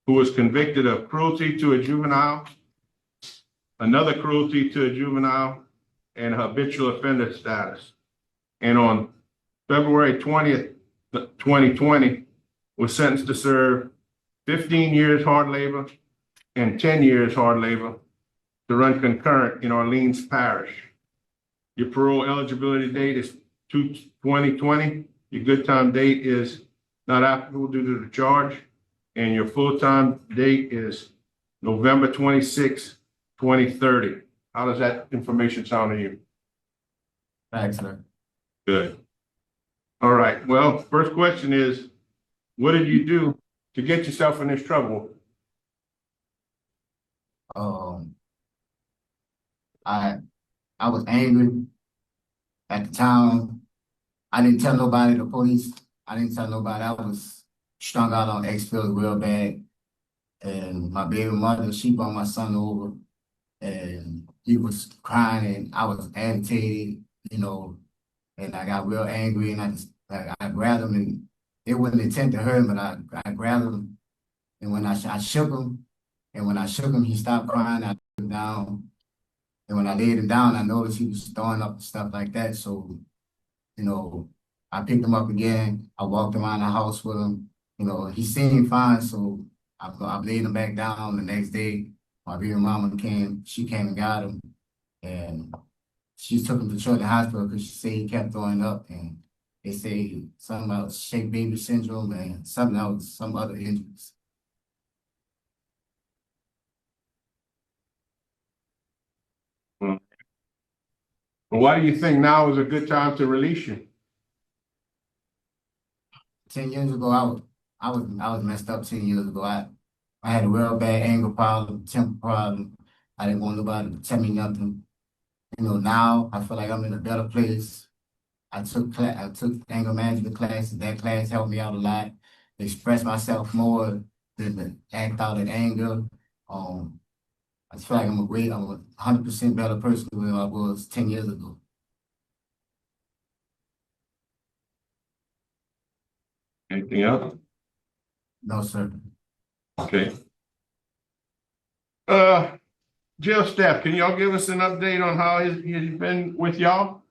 who was convicted of cruelty to a juvenile, another cruelty to a juvenile, and habitual offender status. And on February 20th, 2020, was sentenced to serve 15 years hard labor and 10 years hard labor to run concurrent in Orleans Parish. Your parole eligibility date is 2/2020. Your good time date is not applicable due to the charge. And your full-time date is November 26, 2030. How does that information sound to you? Thanks, sir. Good. All right. Well, first question is, what did you do to get yourself in this trouble? I was angry at the time. I didn't tell nobody, the police. I didn't tell nobody. I was strung out on X-pills real bad. And my baby mother, she brought my son over and he was crying and I was agitated, you know, and I got real angry and I grabbed him and it wasn't intent to hurt him, but I grabbed him and when I shook him, and when I shook him, he stopped crying. I laid him down. And when I laid him down, I noticed he was throwing up and stuff like that. So, you know, I picked him up again. I walked around the house with him. You know, he seemed fine. So I laid him back down the next day. My baby mama came. She came and got him. And she took him to Children's Hospital because she said he kept throwing up. And they say something about shake baby syndrome and something else, some other injuries. Why do you think now is a good time to release you? 10 years ago, I was messed up 10 years ago. I had a real bad anger problem, temper problem. I didn't want nobody to tell me nothing. You know, now I feel like I'm in a better place. I took anger management classes. That class helped me out a lot. Express myself more than to act out in anger. I feel like I'm a 100% better person than I was 10 years ago. Anything else? No, sir. Okay. Jail staff, can y'all give us an update on how he's been with y'all?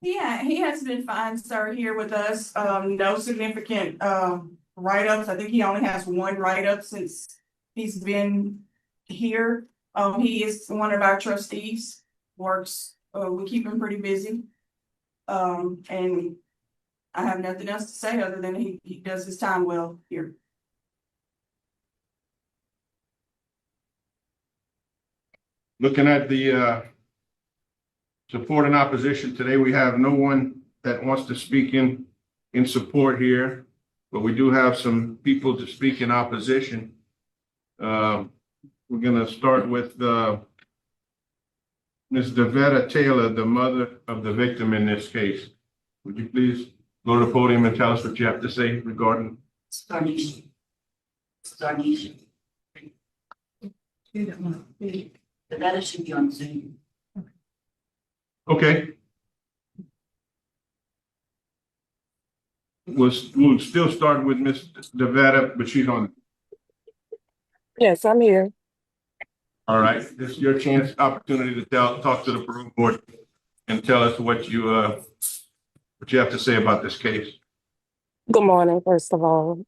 Yeah, he has been fine, sir, here with us. No significant write-ups. I think he only has one write-up since he's been here. He is one of our trustees, works, we keep him pretty busy. And I have nothing else to say other than he does his time well here. Looking at the support and opposition today, we have no one that wants to speak in support here, but we do have some people to speak in opposition. We're going to start with Ms. Devetta Taylor, the mother of the victim in this case. Would you please go to the podium and tell us what you have to say regarding? Starnation. The letter should be on Zoom. Okay. We'll still start with Ms. Devetta, but she's on. Yes, I'm here. All right, this is your chance, opportunity to talk to the parole board and tell us what you have to say about this case. Good morning, first of all.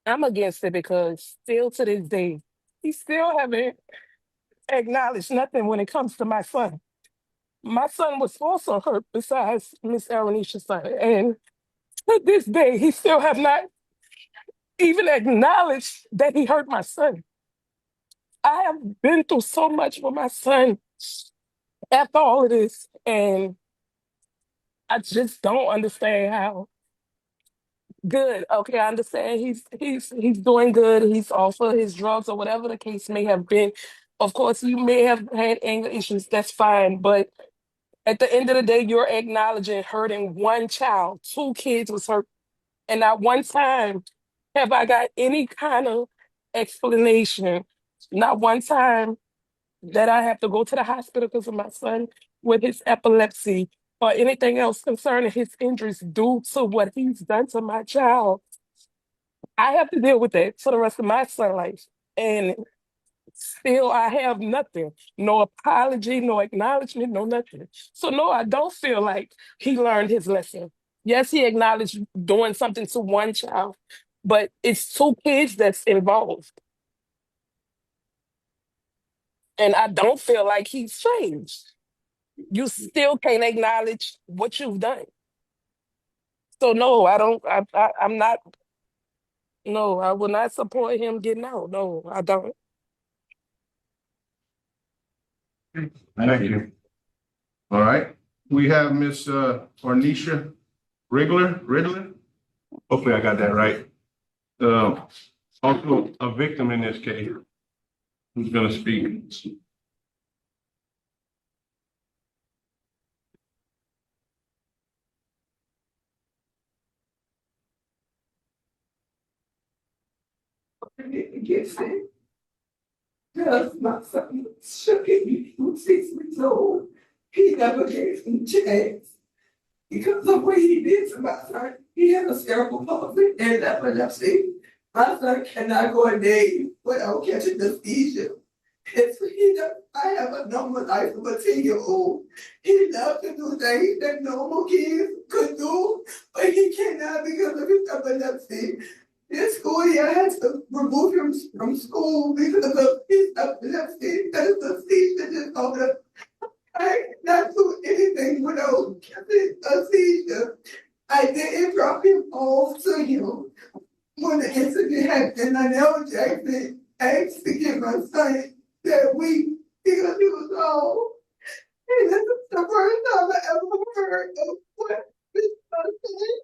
I'm against it because still to this day, he still haven't acknowledged nothing when it comes to my son. My son was also hurt besides Miss Aronisha's son. And to this day, he still have not even acknowledged that he hurt my son. I have been through so much with my son after all of this, and I just don't understand how. Good. Okay, I understand he's doing good. He's off of his drugs or whatever the case may have been. Of course, you may have had anger issues. That's fine, but at the end of the day, you're acknowledging hurting one child. 2 kids was hurt, and not one time have I got any kind of explanation. Not one time that I have to go to the hospital because of my son with his epilepsy or anything else concerning his injuries due to what he's done to my child. I have to deal with that for the rest of my son life. And still I have nothing. No apology, no acknowledgement, no nothing. So no, I don't feel like he learned his lesson. Yes, he acknowledged doing something to one child, but it's two kids that's involved. And I don't feel like he's changed. You still can't acknowledge what you've done. So no, I don't. I'm not. No, I will not support him getting out. No, I don't. Thank you. All right, we have Miss Ornisha Riddler. Hopefully I got that right. Also a victim in this case, who's gonna speak. Get sick. Because my son was shook at me. He was 6 weeks old. He never gave me a chance. Because of what he did to my son, he had a cerebral palsy and epilepsy. My son cannot go a day without catching anesthesia. And so I have a normal life of a 10-year-old. He loves to do things that normal kids could do, but he cannot because of his epilepsy. This school year had to remove him from school because of his epilepsy. That is a seizure disorder. I cannot do anything without catching a seizure. I didn't drop him off to him when the incident happened. Lionel Jackson asked to get my son that week because he was off. And this is the first time I ever heard of what this son said.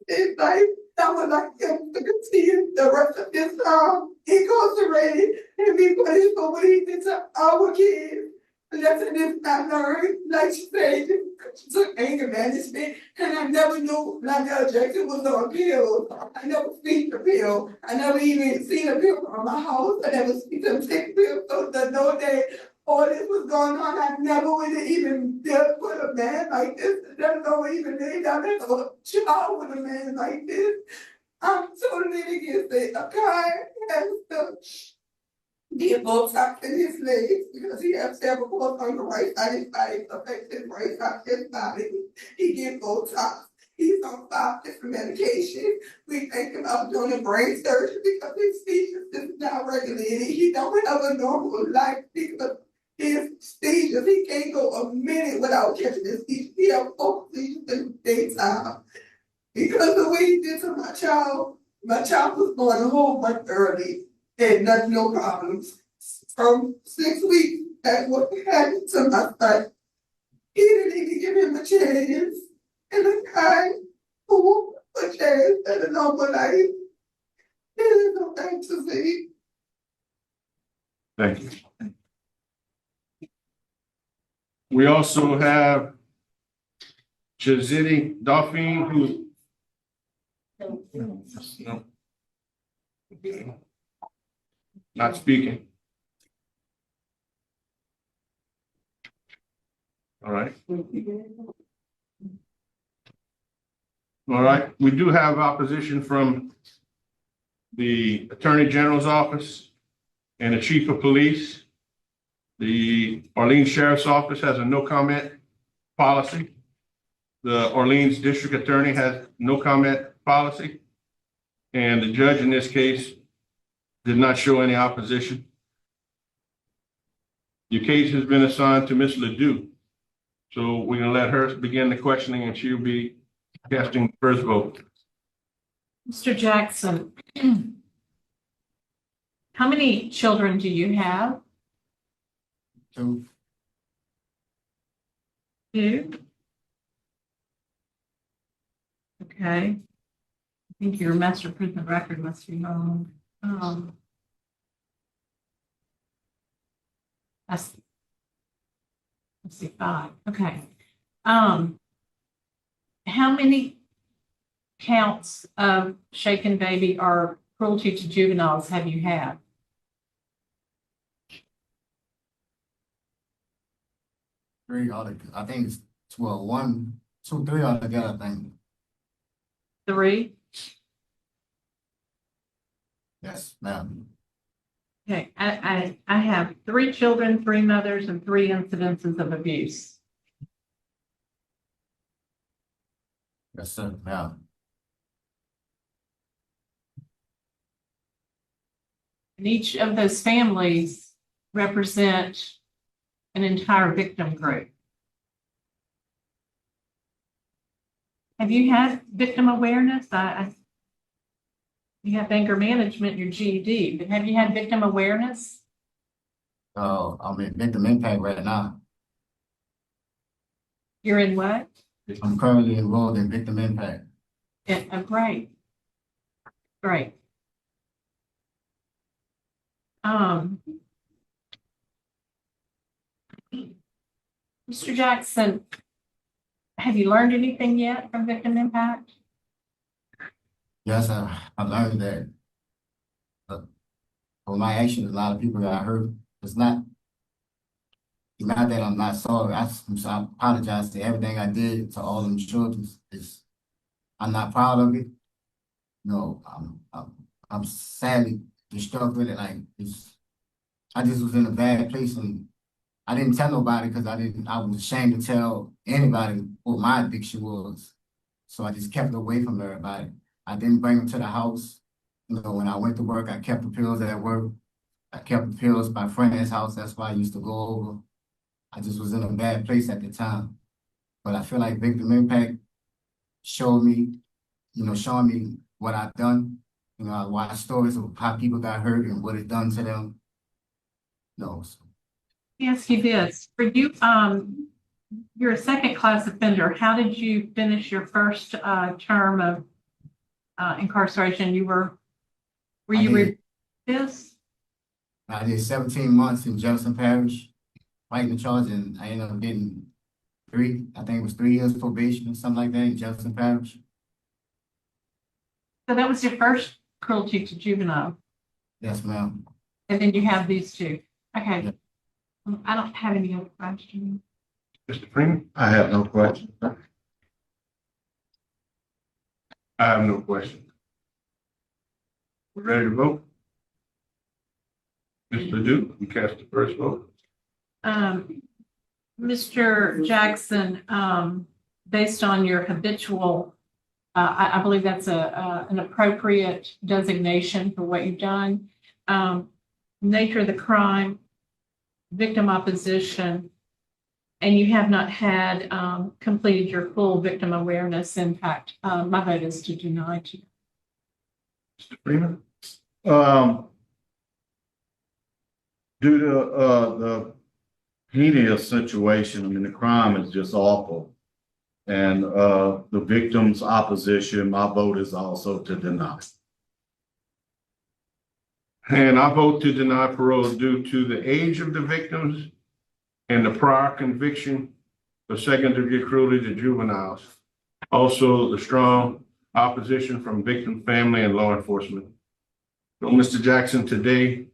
It's like I would like him to continue the rest of his incarcerated and be punished for what he did to our kids. Lesson is not learned, like she said, she took anger management, and I never knew Lionel Jackson was on pills. I never seen the pill. I never even seen a pill from my house. I never seen them take pills. So the no day all this was going on, I never would have even dealt with a man like this. There's no even laid down as a child with a man like this. I'm totally against it. A guy has to get Botox in his legs because he has several parts on the right side of his body, affects his right side of his body. He gets Botox. He's on 5 different medications. We think about doing a brain surgery because his seizures is not regulated. He don't have a normal life because his seizures, he can't go a minute without catching his seizures. He has 4 seizures in the daytime. Because of the way he did to my child was born a whole month early and no problems. From 6 weeks, that's what happened to my son. He didn't even give him a chance. And a guy who a chance at a normal life. There is no thing to say. Thank you. We also have Chazidi Dauphine, who. No. Not speaking. All right. All right. We do have opposition from the Attorney General's office and the Chief of Police. The Orleans Sheriff's Office has a no comment policy. The Orleans District Attorney has no comment policy. And the judge in this case did not show any opposition. Your case has been assigned to Ms. Ledoux. So we're gonna let her begin the questioning and she'll be casting the first vote. Mr. Jackson, how many children do you have? 2. 2? Okay. I think your master prison record must be wrong. see, 5. Okay. How many counts of shaken baby or cruelty to juveniles have you had? 3 I think it's 12, 1, 2, 3 altogether, I think. 3? Yes, ma'am. Okay, I have 3 children, 3 mothers, and 3 incidences of abuse. Yes, sir, ma'am. And each of those families represent an entire victim group. Have you had victim awareness? You have anger management in your GED, but have you had victim awareness? I'm in victim impact right now. You're in what? I'm currently enrolled in victim impact. Yeah, oh, great. Great. Mr. Jackson, have you learned anything yet from victim impact? Yes, I learned that for my actions, a lot of people got hurt. It's not that I'm not sorry. I apologize to everything I did to all them children. I'm not proud of it. No, I'm sadly distraught with it. Like I just was in a bad place, and I didn't tell nobody because I was ashamed to tell anybody what my addiction was. So I just kept it away from everybody. I didn't bring them to the house. When I went to work, I kept the pills at work. I kept the pills at my friend's house. That's why I used to go over. I just was in a bad place at the time. But I feel like victim impact showed me, showing me what I've done. I watched stories of how people got hurt and what it done to them. No. So. Yes, you did. For you, you're a second class offender. How did you finish your first term of incarceration? Were you this? I did 17 months in Jefferson Parish, fighting the charge, and I ended up getting 3 years probation or something like that in Jefferson Parish. So that was your first cruelty to juvenile? Yes, ma'am. And then you have these 2. Okay. Yeah. I don't have any other questions. Mr. Freeman? I have no questions. I have no questions. We're ready to vote? Mr. Duke, you cast the first vote. Mr. Jackson, based on your habitual, I believe that's an appropriate designation for what you've done. Nature of the crime, victim opposition, and you have not had completed your full victim awareness impact. My vote is to deny to you. Mr. Freeman? Due to the heinous situation, the crime is just awful. And the victim's opposition, my vote is also to deny. And I vote to deny parole due to the age of the victims and the prior conviction for second-degree cruelty to juveniles. Also, the strong opposition from victim family and law enforcement. So, Mr. Jackson, today,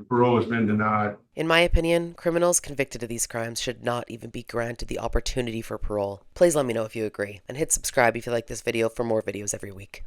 parole has been denied. In my opinion, criminals convicted of these crimes should not even be granted the opportunity for parole. Please let me know if you agree, and hit subscribe if you like this video for more videos every week.